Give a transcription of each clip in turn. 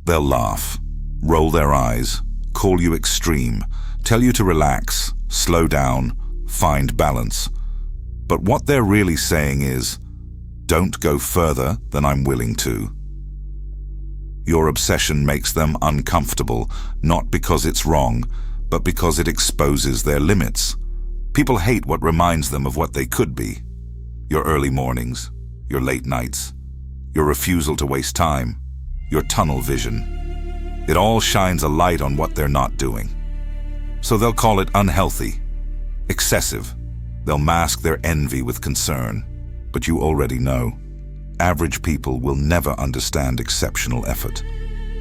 They'll laugh, roll their eyes, call you extreme, tell you to relax, slow down, find balance. But what they're really saying is, don't go further than I'm willing to. Your obsession makes them uncomfortable, not because it's wrong, but because it exposes their limits. People hate what reminds them of what they could be. Your early mornings, your late nights, your refusal to waste time, your tunnel vision. It all shines a light on what they're not doing. So they'll call it unhealthy, excessive. They'll mask their envy with concern. But you already know, average people will never understand exceptional effort.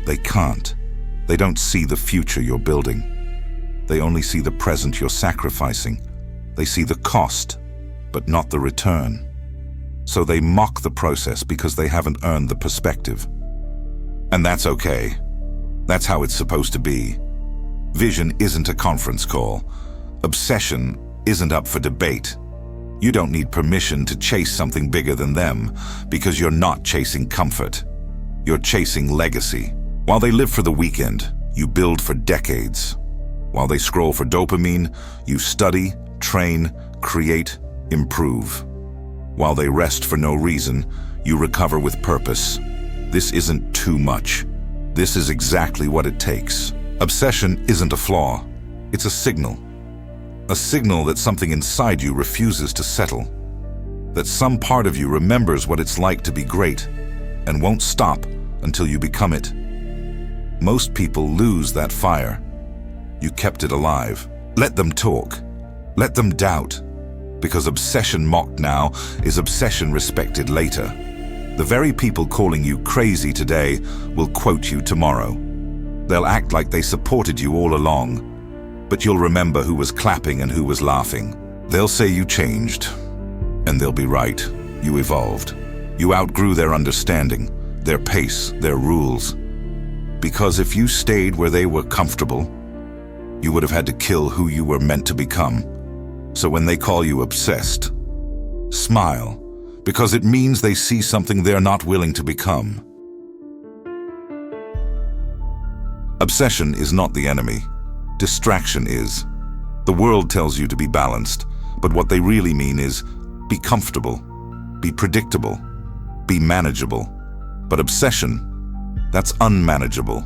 They can't. They don't see the future you're building. They only see the present you're sacrificing. They see the cost, but not the return. So they mock the process because they haven't earned the perspective. And that's okay. That's how it's supposed to be. Vision isn't a conference call. Obsession isn't up for debate. You don't need permission to chase something bigger than them because you're not chasing comfort. You're chasing legacy. While they live for the weekend, you build for decades. While they scroll for dopamine, you study, train, create, improve. While they rest for no reason, you recover with purpose. This isn't too much. This is exactly what it takes. Obsession isn't a flaw. It's a signal. A signal that something inside you refuses to settle. That some part of you remembers what it's like to be great and won't stop until you become it. Most people lose that fire. You kept it alive. Let them talk. Let them doubt. Because obsession mocked now is obsession respected later. The very people calling you crazy today will quote you tomorrow. They'll act like they supported you all along. But you'll remember who was clapping and who was laughing. They'll say you changed. And they'll be right. You evolved. You outgrew their understanding, their pace, their rules. Because if you stayed where they were comfortable, you would have had to kill who you were meant to become. So when they call you obsessed, smile, because it means they see something they're not willing to become. Obsession is not the enemy. Distraction is. The world tells you to be balanced, but what they really mean is be comfortable, be predictable, be manageable. But obsession, that's unmanageable.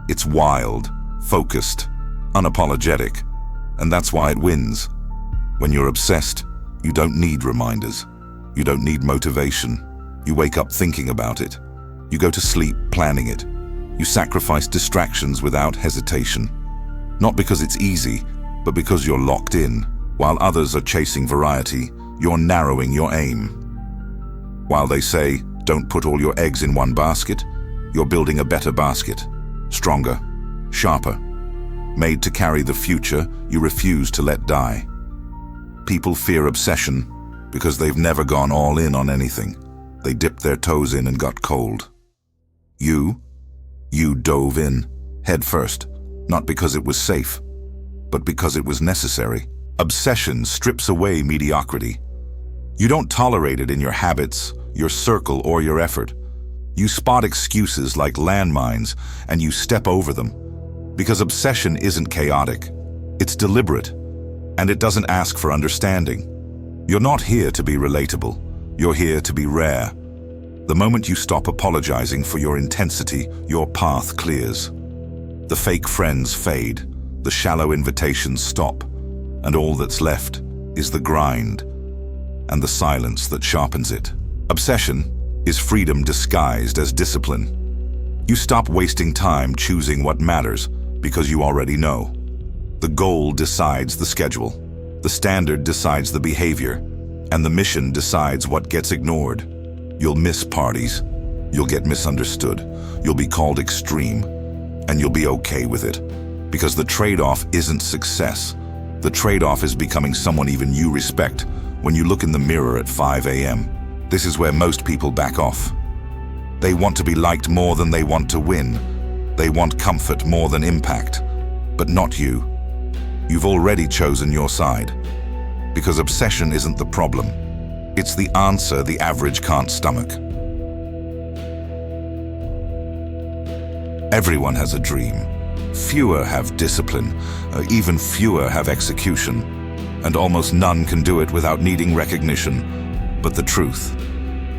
It's wild, focused, unapologetic, and that's why it wins. When you're obsessed, you don't need reminders. You don't need motivation. You wake up thinking about it. You go to sleep planning it. You sacrifice distractions without hesitation. Not because it's easy, but because you're locked in. While others are chasing variety, you're narrowing your aim. While they say, don't put all your eggs in one basket, you're building a better basket. Stronger, sharper. Made to carry the future you refuse to let die. People fear obsession because they've never gone all in on anything. They dipped their toes in and got cold. You dove in, head first. Not because it was safe, but because it was necessary. Obsession strips away mediocrity. You don't tolerate it in your habits, your circle, or your effort. You spot excuses like landmines, and you step over them. Because obsession isn't chaotic. It's deliberate, and it doesn't ask for understanding. You're not here to be relatable. You're here to be rare. The moment you stop apologizing for your intensity, your path clears. The fake friends fade, the shallow invitations stop, and all that's left is the grind and the silence that sharpens it. Obsession is freedom disguised as discipline. You stop wasting time choosing what matters because you already know. The goal decides the schedule, the standard decides the behavior, and the mission decides what gets ignored. You'll miss parties, you'll get misunderstood, you'll be called extreme, and you'll be okay with it. Because the trade-off isn't success. The trade-off is becoming someone even you respect when you look in the mirror at 5 a.m. This is where most people back off. They want to be liked more than they want to win. They want comfort more than impact. But not you. You've already chosen your side. Because obsession isn't the problem. It's the answer the average can't stomach. Everyone has a dream. Fewer have discipline, even fewer have execution, and almost none can do it without needing recognition. But the truth,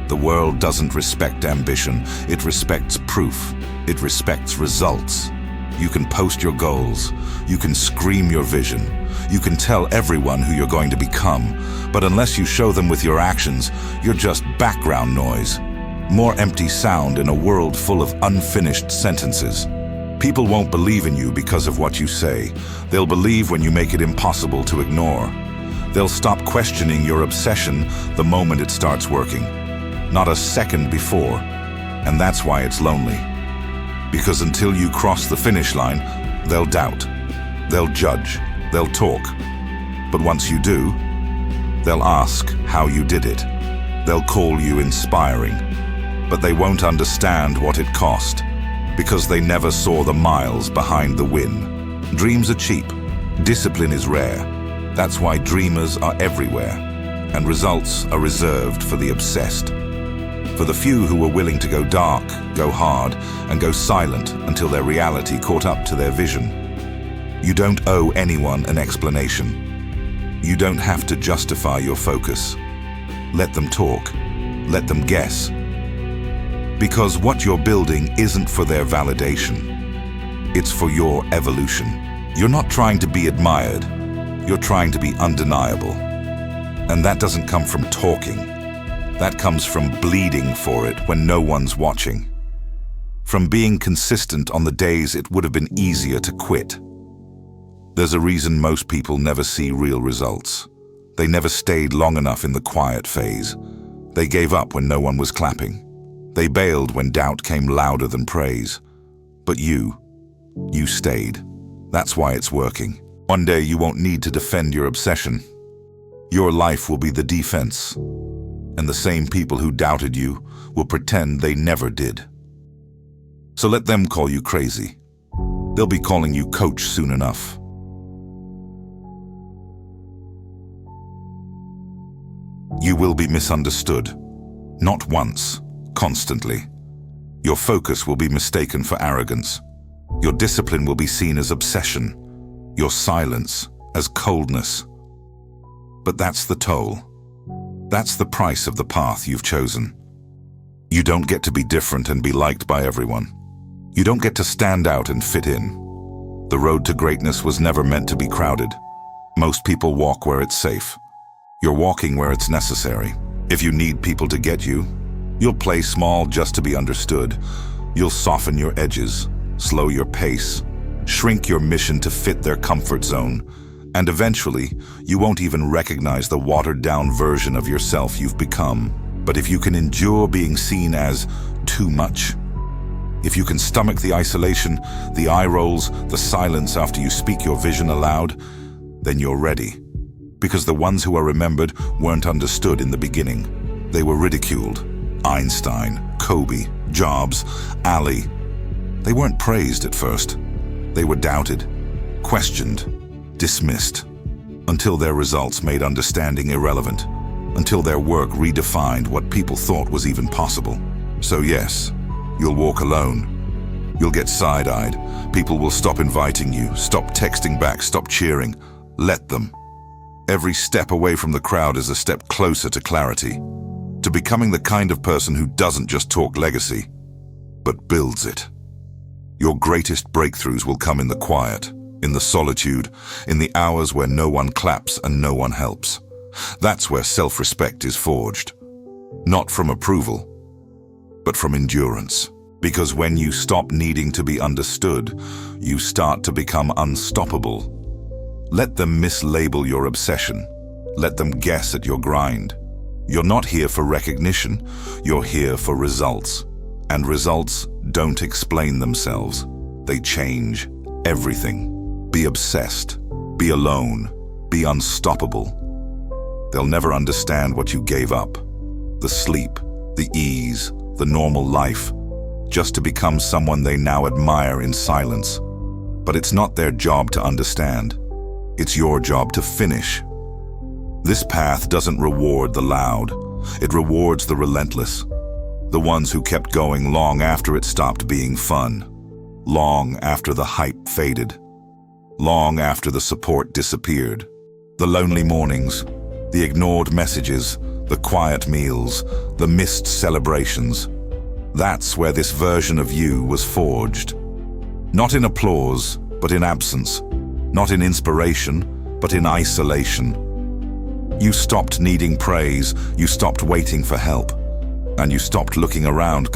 the world doesn't respect ambition. It respects proof. It respects results. You can post your goals. You can scream your vision. You can tell everyone who you're going to become. But unless you show them with your actions, you're just background noise. More empty sound in a world full of unfinished sentences. People won't believe in you because of what you say. They'll believe when you make it impossible to ignore. They'll stop questioning your obsession the moment it starts working. Not a second before. And that's why it's lonely. Because until you cross the finish line, they'll doubt. They'll judge. They'll talk. But once you do, they'll ask how you did it. They'll call you inspiring. But they won't understand what it cost, because they never saw the miles behind the win. Dreams are cheap. Discipline is rare. That's why dreamers are everywhere, and results are reserved for the obsessed. For the few who were willing to go dark, go hard, and go silent until their reality caught up to their vision. You don't owe anyone an explanation. You don't have to justify your focus. Let them talk. Let them guess. Because what you're building isn't for their validation. It's for your evolution. You're not trying to be admired. You're trying to be undeniable. And that doesn't come from talking. That comes from bleeding for it when no one's watching. From being consistent on the days it would have been easier to quit. There's a reason most people never see real results. They never stayed long enough in the quiet phase. They gave up when no one was clapping. They bailed when doubt came louder than praise. But you stayed. That's why it's working. One day you won't need to defend your obsession. Your life will be the defense. And the same people who doubted you will pretend they never did. So let them call you crazy. They'll be calling you coach soon enough. You will be misunderstood. Not once. Constantly. Your focus will be mistaken for arrogance. Your discipline will be seen as obsession. Your silence as coldness. But that's the toll. That's the price of the path you've chosen. You don't get to be different and be liked by everyone. You don't get to stand out and fit in. The road to greatness was never meant to be crowded. Most people walk where it's safe. You're walking where it's necessary. If you need people to get you, you'll play small just to be understood. You'll soften your edges, slow your pace, shrink your mission to fit their comfort zone, and eventually, you won't even recognize the watered-down version of yourself you've become. But if you can endure being seen as too much, if you can stomach the isolation, the eye rolls, the silence after you speak your vision aloud, then you're ready. Because the ones who are remembered weren't understood in the beginning. They were ridiculed. Einstein, Kobe, Jobs, Ali. They weren't praised at first. They were doubted, questioned, dismissed, until their results made understanding irrelevant, until their work redefined what people thought was even possible. So yes, you'll walk alone. You'll get side-eyed. People will stop inviting you, stop texting back, stop cheering. Let them. Every step away from the crowd is a step closer to clarity. To becoming the kind of person who doesn't just talk legacy, but builds it. Your greatest breakthroughs will come in the quiet, in the solitude, in the hours where no one claps and no one helps. That's where self-respect is forged. Not from approval, but from endurance. Because when you stop needing to be understood, you start to become unstoppable. Let them mislabel your obsession. Let them guess at your grind. You're not here for recognition, you're here for results. And results don't explain themselves. They change everything. Be obsessed, be alone, be unstoppable. They'll never understand what you gave up. The sleep, the ease, the normal life, just to become someone they now admire in silence. But it's not their job to understand. It's your job to finish. This path doesn't reward the loud. It rewards the relentless. The ones who kept going long after it stopped being fun. long after the hype faded, long after the support disappeared. The lonely mornings, the ignored messages, the quiet meals, the missed celebrations. That's where this version of you was forged. Not in applause, but in absence. Not in inspiration, but in isolation. You stopped needing praise, you stopped waiting for help, and you stopped looking around,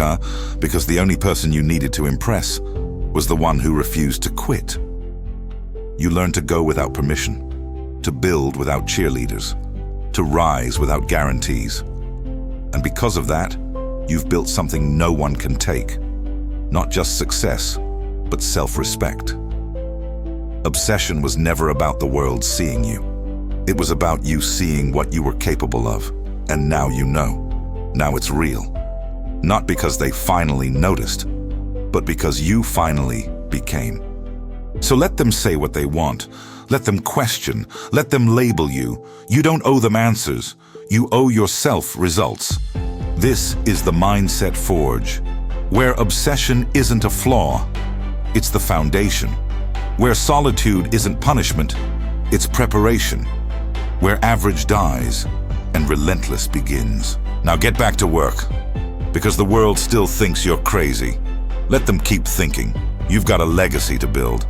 because the only person you needed to impress was the one who refused to quit. You learned to go without permission, to build without cheerleaders, to rise without guarantees. And because of that, you've built something no one can take. Not just success, but self-respect. Obsession was never about the world seeing you. It was about you seeing what you were capable of, and now you know. Now it's real. Not because they finally noticed, but because you finally became. So let them say what they want. Let them question. Let them label you. You don't owe them answers. You owe yourself results. This is the Mindset Forge, where obsession isn't a flaw, it's the foundation. Where solitude isn't punishment, it's preparation. Where average dies and relentless begins. Now get back to work, because the world still thinks you're crazy. Let them keep thinking. You've got a legacy to build.